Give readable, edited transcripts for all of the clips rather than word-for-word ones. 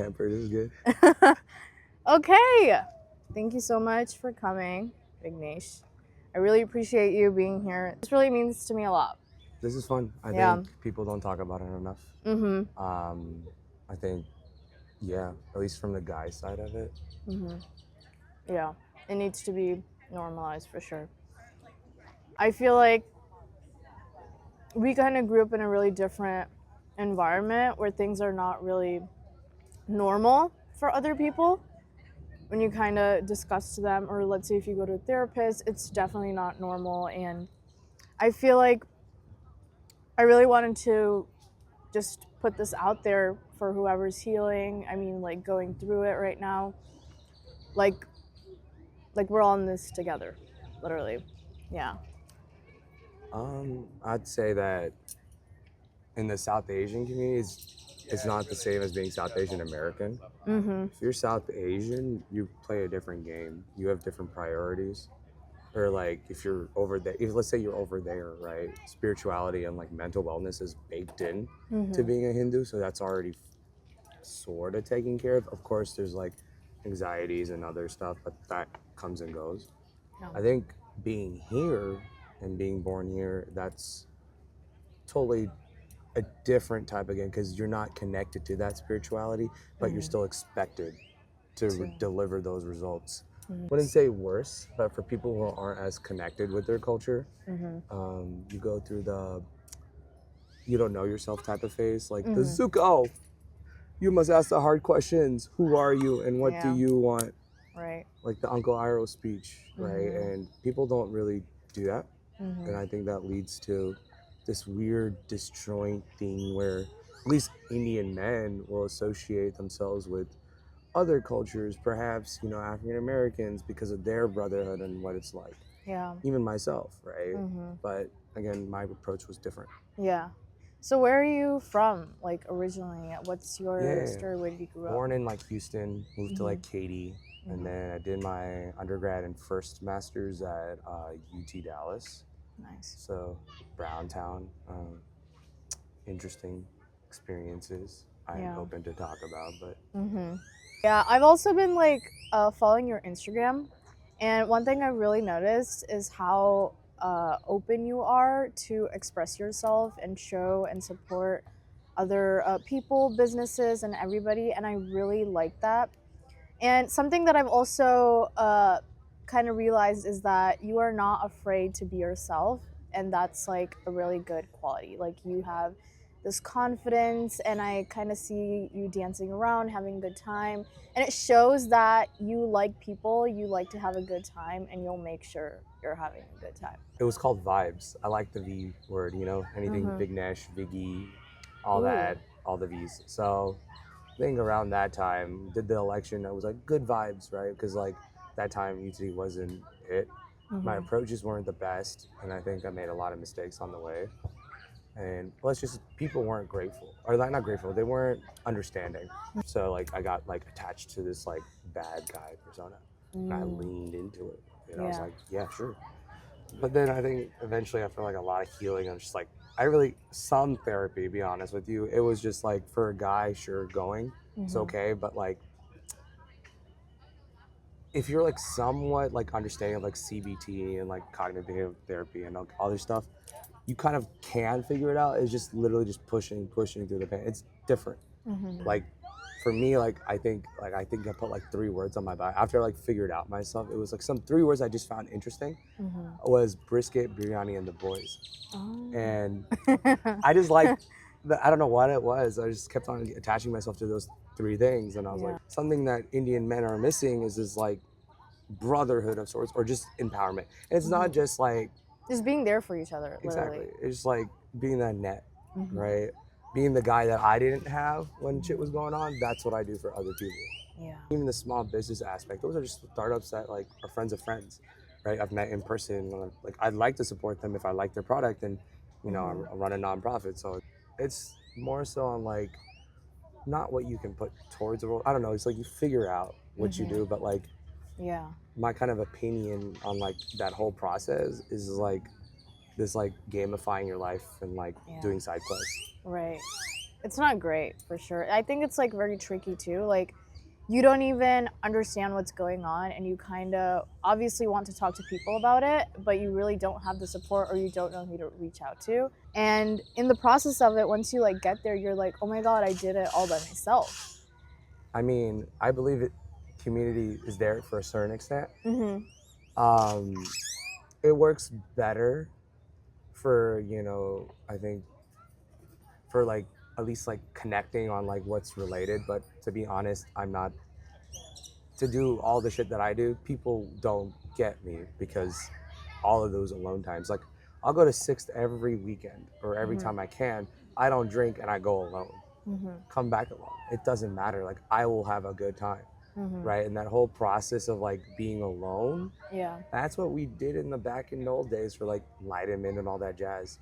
pampered. This is good. Okay. Thank you so much for coming, Vignesh. I really appreciate you being here. This really means to me a lot. This is fun. I Yeah. think people don't talk about it enough. Mm-hmm. I think, yeah, at least from the guy side of it. Mm-hmm. Yeah. It needs to be normalized for sure. I feel like we kind of grew up in a really different environment where things are not really normal for other people. When you kind of discuss to them, or let's say if you go to a therapist, it's definitely not normal. And I feel like I really wanted to just put this out there for whoever's healing. I mean, like going through it right now, like we're all in this together, literally. Yeah. I'd say that in the South Asian community, it's not the same as being South Asian American. Mm-hmm. If you're South Asian, you play a different game. You have different priorities. Or like if you're over there, if let's say you're over there, right? Spirituality and like mental wellness is baked in to being a Hindu, so that's already sort of taken care of. Of course, there's like anxieties and other stuff, but that comes and goes. Yeah. I think being here and being born here, that's totally a different type of game because you're not connected to that spirituality, but you're still expected to deliver those results. Wouldn't say worse, but for people who aren't as connected with their culture, you go through the you don't know yourself type of phase, like the Zuko. You must ask the hard questions. Who are you and what do you want? Right. Like the Uncle Iroh speech, right? And people don't really do that. And I think that leads to this weird disjoint thing where at least Indian men will associate themselves with other cultures, perhaps, African Americans because of their brotherhood and what it's like. Yeah. Even myself, right? But again, my approach was different. Yeah. So where are you from, like originally? What's your story? Where did you grow up? Born in like Houston, moved to like Katy, and then I did my undergrad and first master's at UT Dallas. Nice. So Browntown, interesting experiences. I'm open to talk about, but Yeah, I've also been like following your Instagram, and one thing I really noticed is how open you are to express yourself and show and support other people, businesses, and everybody, and I really like that. And something that I've also kind of realized is that you are not afraid to be yourself, and that's like a really good quality. Like you have this confidence, and I kind of see you dancing around, having a good time, and it shows that you like people, you like to have a good time, and you'll make sure you're having a good time. it was called vibes. I like the V word, anything Vignesh, Viggy, all that, all the V's. So I think around that time, did the election, I was like, good vibes, right? Because like that time UT wasn't it. My approaches weren't the best, and I think I made a lot of mistakes on the way. And plus just people weren't grateful, or like not grateful, they weren't understanding. So like I got like attached to this like bad guy persona, and I leaned into it. I was like, yeah, sure. But then I think eventually after like a lot of healing, I'm just like, some therapy, be honest with you, it was just like for a guy, sure, going, it's okay, but like if you're like somewhat like understanding of like CBT and like cognitive behavioral therapy and all other stuff, you kind of can figure it out. It's just literally just pushing through the pain. It's different. Like for me, like I think I put like 3 words on my bio after I like figured out myself. It was like some 3 words I just found interesting. Was brisket, biryani, and the boys. And I just like I don't know what it was. I just kept on attaching myself to those 3 things, and I was like, something that Indian men are missing is this like brotherhood of sorts, or just empowerment. And it's not just like Just being there for each other, literally. exactly. It's just like being that net, right? Being the guy that I didn't have when shit was going on. That's what I do for other people. Yeah. Even the small business aspect, those are just startups that like are friends of friends, right? I've met in person. Like I'd like to support them if I like their product, and I run a nonprofit, so it's more so on like not what you can put towards the world. I don't know. It's like you figure out what you do, but like my kind of opinion on like that whole process is like this like gamifying your life and like doing side quests. Right. It's not great for sure. I think it's like very tricky too. Like you don't even understand what's going on and you kind of obviously want to talk to people about it, but you really don't have the support or you don't know who to reach out to. And in the process of it, once you like get there, you're like, "Oh my god, I did it all by myself." I mean, I believe it. Community is there for a certain extent. Mhm. Um, it works better for, I think for like at least like connecting on like what's related. But to be honest, I'm not to do all the shit that I do. People don't get me because all of those alone times. Like I'll go to Sixth every weekend or every Mhm. time I can. I don't drink and I go alone. Mhm. Come back alone. It doesn't matter. Like I will have a good time, Mhm. right? And that whole process of like being alone, Yeah. that's what we did in the back in the old days for like Lighterman and all that jazz.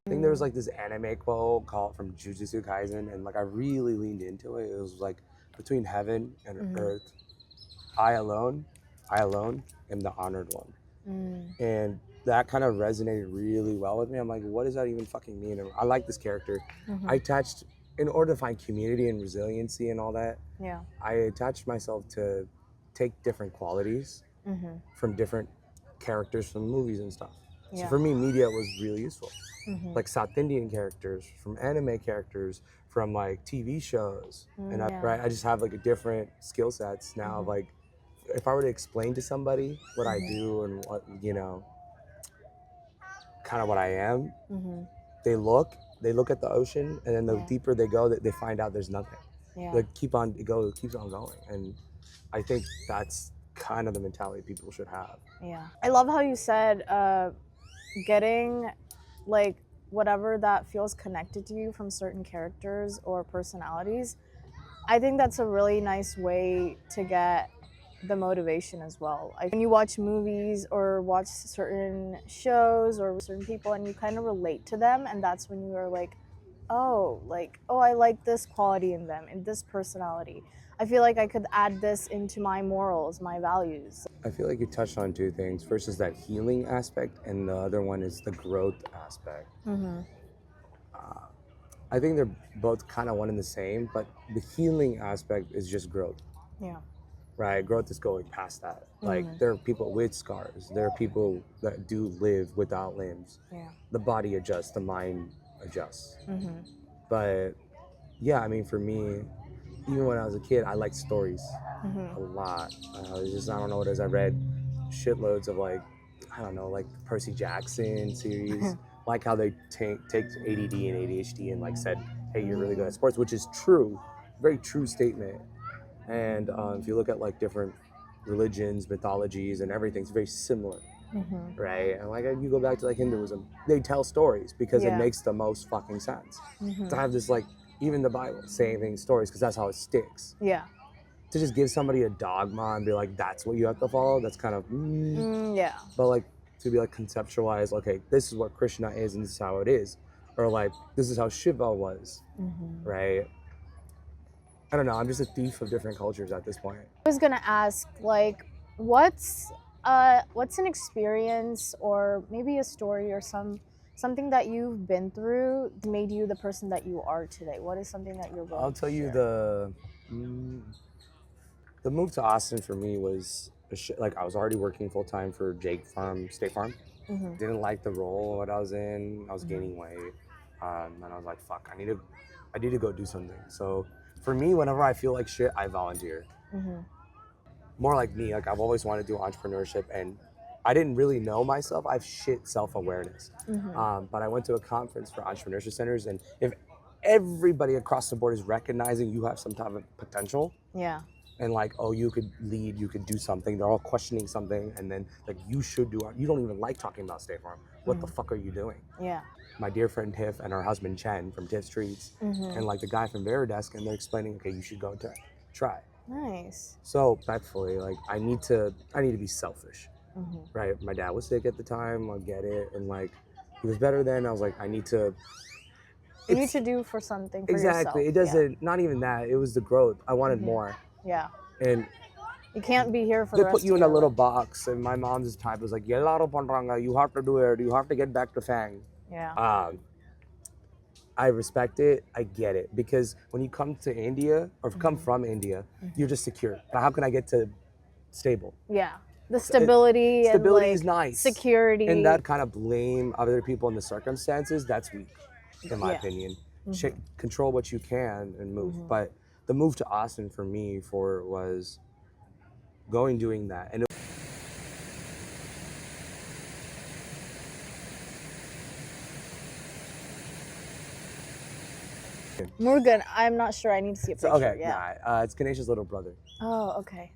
I think there was like this anime quote called from Jujutsu Kaisen, and like I really leaned into it. It was like between heaven and Mhm. earth, I alone am the honored one. Mm. And that kind of resonated really well with me. I'm like, what does that even fucking mean? And I like this character. I Mhm. attached, in order to find community and resiliency and all that, Yeah. I attached myself to take different qualities Mhm. from different characters from movies and stuff. So Yeah. for me, media was really useful. Mhm. Like South Indian characters, from anime characters, from like TV shows. And Yeah. right, I just have like a different skill sets now of Mhm. like, if I were to explain to somebody what I Mhm. do and what, kind of what I am, Mhm. they look at the ocean, and then the Yeah. deeper they go, they find out there's nothing. Yeah. They it keeps on going. And I think that's kind of the mentality people should have. Yeah. I love how you said getting like whatever that feels connected to you from certain characters or personalities. I think that's a really nice way to get the motivation as well. Like when you watch movies or watch certain shows or certain people and you kind of relate to them, and that's when you are like, oh, I like this quality in them and this personality. I feel like I could add this into my morals, my values. I feel like you touched on two things. First is that healing aspect, and the other one is the growth aspect. Mm-hmm. I think they're both kind of one and the same, but the healing aspect is just growth, Yeah. right? Growth is going past that. Like Mm-hmm. there are people with scars, there are people that do live without limbs. Yeah. The body adjusts, the mind adjusts. Mm-hmm. But yeah, I mean, for me, even when I was a kid, I liked stories Mm-hmm. a lot. It's just, I don't know what it is. I read shitloads of like, I don't know, like the Percy Jackson series, like how they take ADD and ADHD and like said, hey, you're really good at sports, which is true, very true statement. And if you look at like different religions, mythologies, and everything, it's very similar, Mm-hmm. right? And like you go back to like Hinduism, they tell stories because it Yeah. makes the most fucking sense. Mm-hmm. To have this like even the Bible saying things stories because that's how it sticks. Yeah. To just give somebody a dogma and be like, that's what you have to follow, that's kind of Yeah. but like to be like conceptualize, okay, this is what Krishna is and this is how it is, or like this is how Shiva was, Mm-hmm. right? I don't know. I'm just a thief of different cultures at this point. I was gonna ask, like, what's an experience or maybe a story or something that you've been through made you the person that you are today? What is something that you're I'll willing tell to you share? the move to Austin for me was like I was already working full time for State Farm. Mm-hmm. Didn't like the role what I was in. I was Mm-hmm. gaining weight, and I was like, "Fuck, I need to go do something." So for me, whenever I feel like shit, I volunteer. Mm-hmm. More like me, like I've always wanted to do entrepreneurship, and I didn't really know myself. I have shit self-awareness, Mm-hmm. but I went to a conference for entrepreneurship centers, and if everybody across the board is recognizing you have some type of potential Yeah. and like, oh, you could lead, you could do something, they're all questioning something, and then like you don't even like talking about State Farm, what the fuck are you doing? Yeah. My dear friend Tiff and her husband Chen from Tiff Streets, Mm-hmm. and like the guy from Veridesk, and they're explaining, okay, you should go to try. Nice. So respectfully, like I need to be selfish, Mm-hmm. right? My dad was sick at the time, I get it, and like he was better then. I was like, I need to. You need to do for something for Exactly. yourself. It Yeah. doesn't. Not even that. It was the growth. I wanted Mm-hmm. more, Yeah. and You can't be here for They the rest put you of in a your little life. box, and my mom's type was like, "Yellaro Pandranga, you have to do it. You have to get back to Fang." Yeah. I respect it. I get it, because when you come to India or come from India, you're just secure. Now, how can I get to stable? Yeah. The stability and Stability like is nice. security. And that kind of blame other people in the circumstances, that's weak, in my Yeah. opinion. Control what you can and move. But the move to Austin for me was doing that. And Morgan, I'm not sure. I need to see a picture. okay, Yeah. it's Ganesha's little brother. Oh, okay.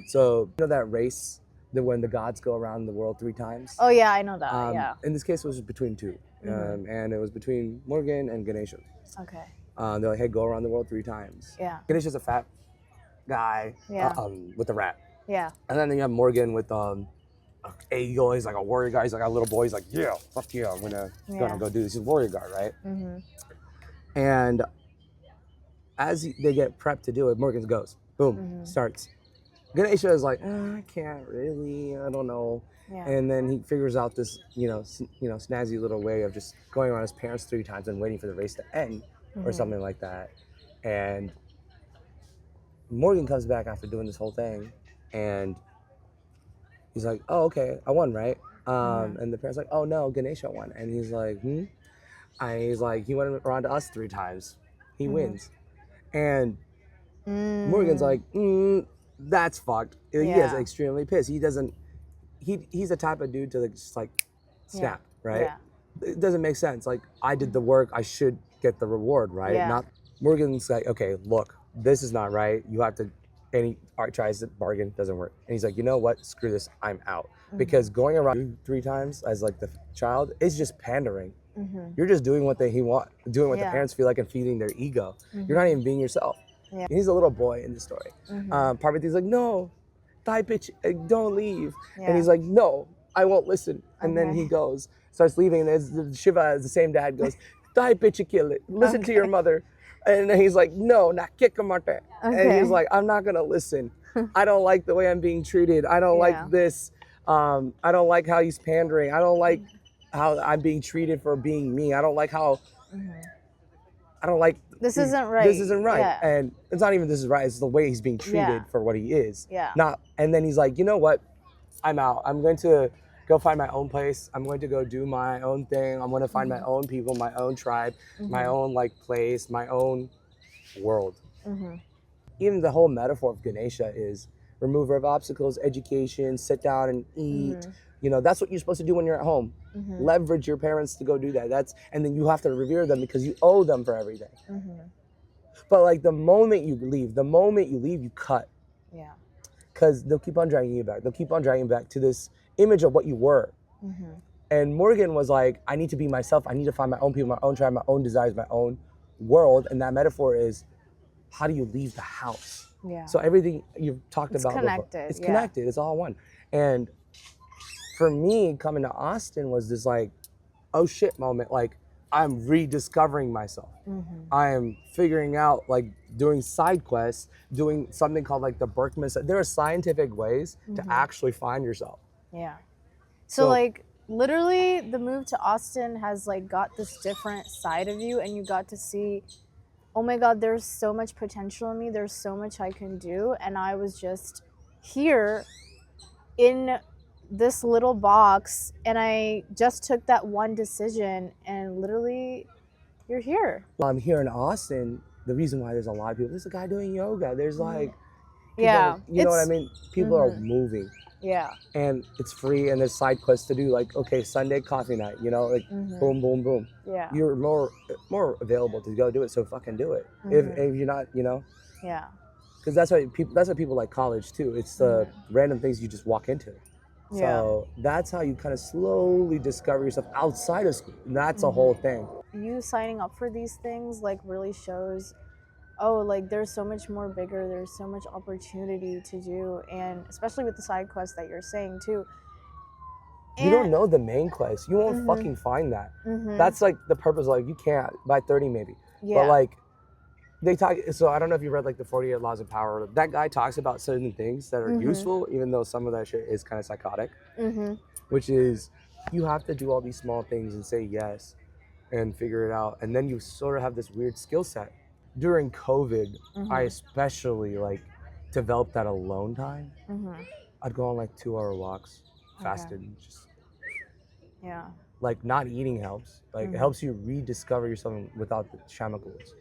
So you know that race, when the gods go around the world 3 times? Oh yeah, I know that. Yeah. In this case, it was between 2, and it was between Morgan and Ganesha. Okay. They're like, "Hey, go around the world 3 times." Yeah. Ganesha's a fat guy, Yeah. with a rat, Yeah. and then you have Morgan with a eagle. He's like a warrior guy. He's like a little boy. He's like, "Yeah, fuck yeah, I'm gonna go do this." He's a warrior guy, right? And as they get prepped to do it, Morgan goes, boom, starts. Ganesha is like, I can't really, I don't know. Yeah. And then he figures out this, snazzy little way of just going around his parents 3 times and waiting for the race to end or something like that. And Morgan comes back after doing this whole thing, and he's like, "Oh, okay, I won, right?" And the parents like, "Oh no, Ganesha won." And he's like, "Hmm." And he's like, "He went around to us 3 times. He wins." And Morgan's like, "That's fucked." He is extremely pissed. He doesn't. He's the type of dude to just like snap, right? Yeah. It doesn't make sense. Like, I did the work, I should get the reward, right? Yeah. Not Morgan's like, "Okay, look, this is not right. You have to." And he tries to bargain, doesn't work. And he's like, "You know what? Screw this. I'm out." Because going around 3 times as like the child is just pandering. You're just doing what doing what the parents feel like and feeding their ego. You're not even being yourself. Yeah. And he's a little boy in the story. Parvati's like, "No, Thai bitch, don't leave." And he's like, "No, I won't listen." And then he goes, starts leaving, and Shiva, as the same dad, goes, "Thai bitch, kill it. Listen to your mother." And then he's like, "No, not kikamate." And he's like, "I'm not gonna listen. I don't like the way I'm being treated. I don't like this. I don't like how he's pandering. I don't like how I'm being treated for being me. I don't like how I don't like This isn't right. This isn't right." Yeah. And it's not even this is right, it's the way he's being treated for what he is. Yeah. And then he's like, "You know what? I'm out. I'm going to go find my own place. I'm going to go do my own thing. I'm going to find my own people, my own tribe, my own like place, my own world." Even the whole metaphor of Ganesha is remover of obstacles, education, sit down and eat. That's what you're supposed to do when you're at home. Leverage your parents to go do that. And then you have to revere them because you owe them for everything. But like the moment you leave, you cut. Yeah. Because they'll keep on dragging you back. They'll keep on dragging you back to this image of what you were. And Morgan was like, "I need to be myself. I need to find my own people, my own tribe, my own desires, my own world." And that metaphor is, how do you leave the house? Yeah. So everything you've talked about connected. Before, it's connected. It's all one. And for me, coming to Austin was this like, oh shit moment. Like, I'm rediscovering myself. I am figuring out, like, doing side quests, doing something called like the Berkman. There are scientific ways to actually find yourself. Yeah. So like literally the move to Austin has like got this different side of you, and you got to see, oh my God, there's so much potential in me. There's so much I can do. And I was just here in this little box, and I just took that one decision, and literally you're here. Well, I'm here in Austin. The reason why there's a lot of people, there's a guy doing yoga. There's like, people, Yeah. you know what I mean? People are moving. Yeah. And it's free, and there's side quests to do, like, okay, Sunday coffee night, like boom, boom, boom. Yeah. You're more available to go do it, so fucking do it. If you're not, Yeah. because that's why people like college too. It's the random things you just walk into. So that's how you kind of slowly discover yourself outside of school. And that's a whole thing. You signing up for these things like really shows, oh, like there's so much more bigger, there's so much opportunity to do, and especially with the side quests that you're saying too. You don't know the main quest. You won't fucking find that. That's like the purpose. Like, you can't by 30 maybe. Yeah. But like, they talk. So I don't know if you read like the 48 Laws of Power. That guy talks about certain things that are useful, even though some of that shit is kind of psychotic. Which is, you have to do all these small things and say yes, and figure it out, and then you sort of have this weird skill set. During COVID, I especially like developed that alone time. I'd go on like 2-hour walks, fasted, and just like not eating helps. Like it helps you rediscover yourself without the chemicals.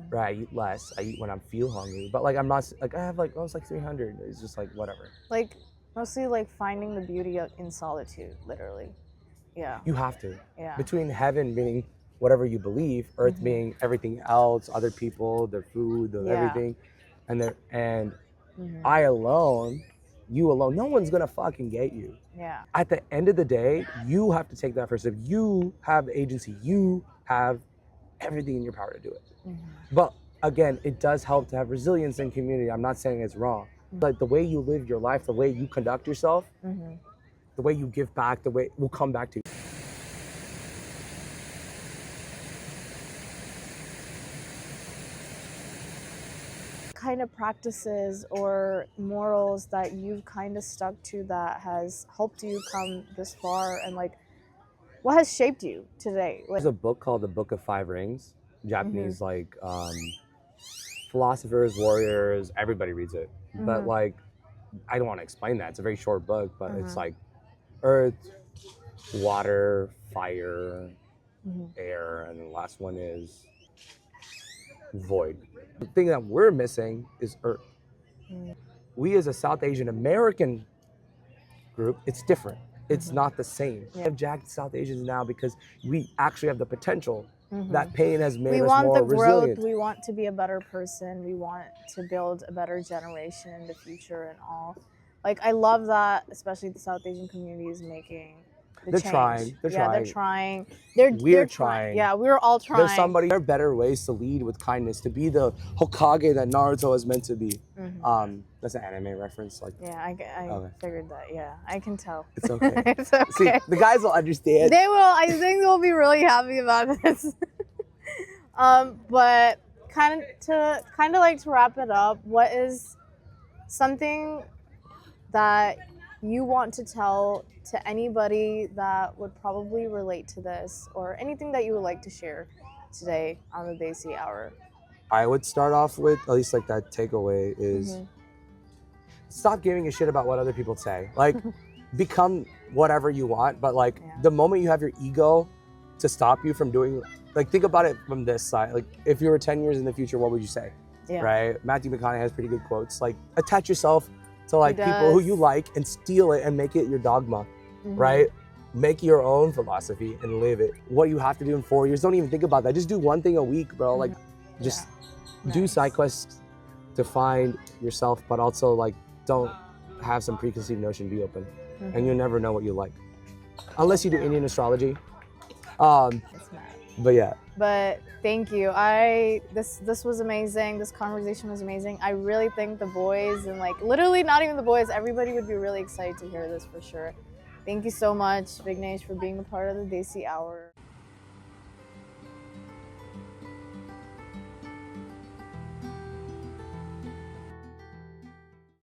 Right, I eat less. I eat when I feel hungry, but like I'm not like I have like I was like 300. It's just like whatever. Like mostly like finding the beauty in solitude, literally. Yeah. You have to. Yeah. Between heaven being whatever you believe, earth being everything else, other people, their food, their everything, and I alone, you alone, no one's gonna fucking get you. Yeah. At the end of the day, you have to take that first step. You have the agency. You have everything in your power to do it. But again, it does help to have resilience in community. I'm not saying it's wrong. Like the way you live your life, the way you conduct yourself, the way you give back, the way it will come back to you. Kind of practices or morals that you've kind of stuck to that has helped you come this far, and like what has shaped you today? There's a book called The Book of Five Rings. Japanese like philosophers, warriors, everybody reads it. But like I don't want to explain that. It's a very short book, but it's like earth, water, fire, air, and the last one is void. The thing that we're missing is earth. We as a South Asian American group, it's different. It's not the same. We have jacked South Asians now because we actually have the potential. That pain has made us more resilient. We want the growth. We want to be a better person. We want to build a better generation in the future and all. Like I love that, especially the South Asian community is making the change. Trying. They're trying. They're trying. We're trying. Yeah, we're all trying. There are better ways to lead with kindness, to be the Hokage that Naruto is meant to be. That's an anime reference. Like I figured that. Yeah, I can tell. It's okay. It's okay. See, the guys will understand. They will. I think they'll be really happy about this. But kind of like to wrap it up, what is something that you want to tell to anybody that would probably relate to this, or anything that you would like to share today on the Desi Hour? I would start off with, at least like that takeaway is, stop giving a shit about what other people say. Like, become whatever you want, but like the moment you have your ego to stop you from doing, like think about it from this side. Like if you were 10 years in the future, what would you say? Right? Matthew McConaughey has pretty good quotes. Like attach yourself to like people who you like and steal it and make it your dogma, right? Make your own philosophy and live it. What you have to do in 4 years, don't even think about that. Just do one thing a week, bro. Like just do side quests to find yourself, but also like don't have some preconceived notion, be open. And you'll never know what you like. Unless you do Indian astrology. But yeah. But thank you. This was amazing. This conversation was amazing. I really think the boys, and like literally not even the boys, everybody would be really excited to hear this for sure. Thank you so much, Vignesh, for being a part of the Desi Hour.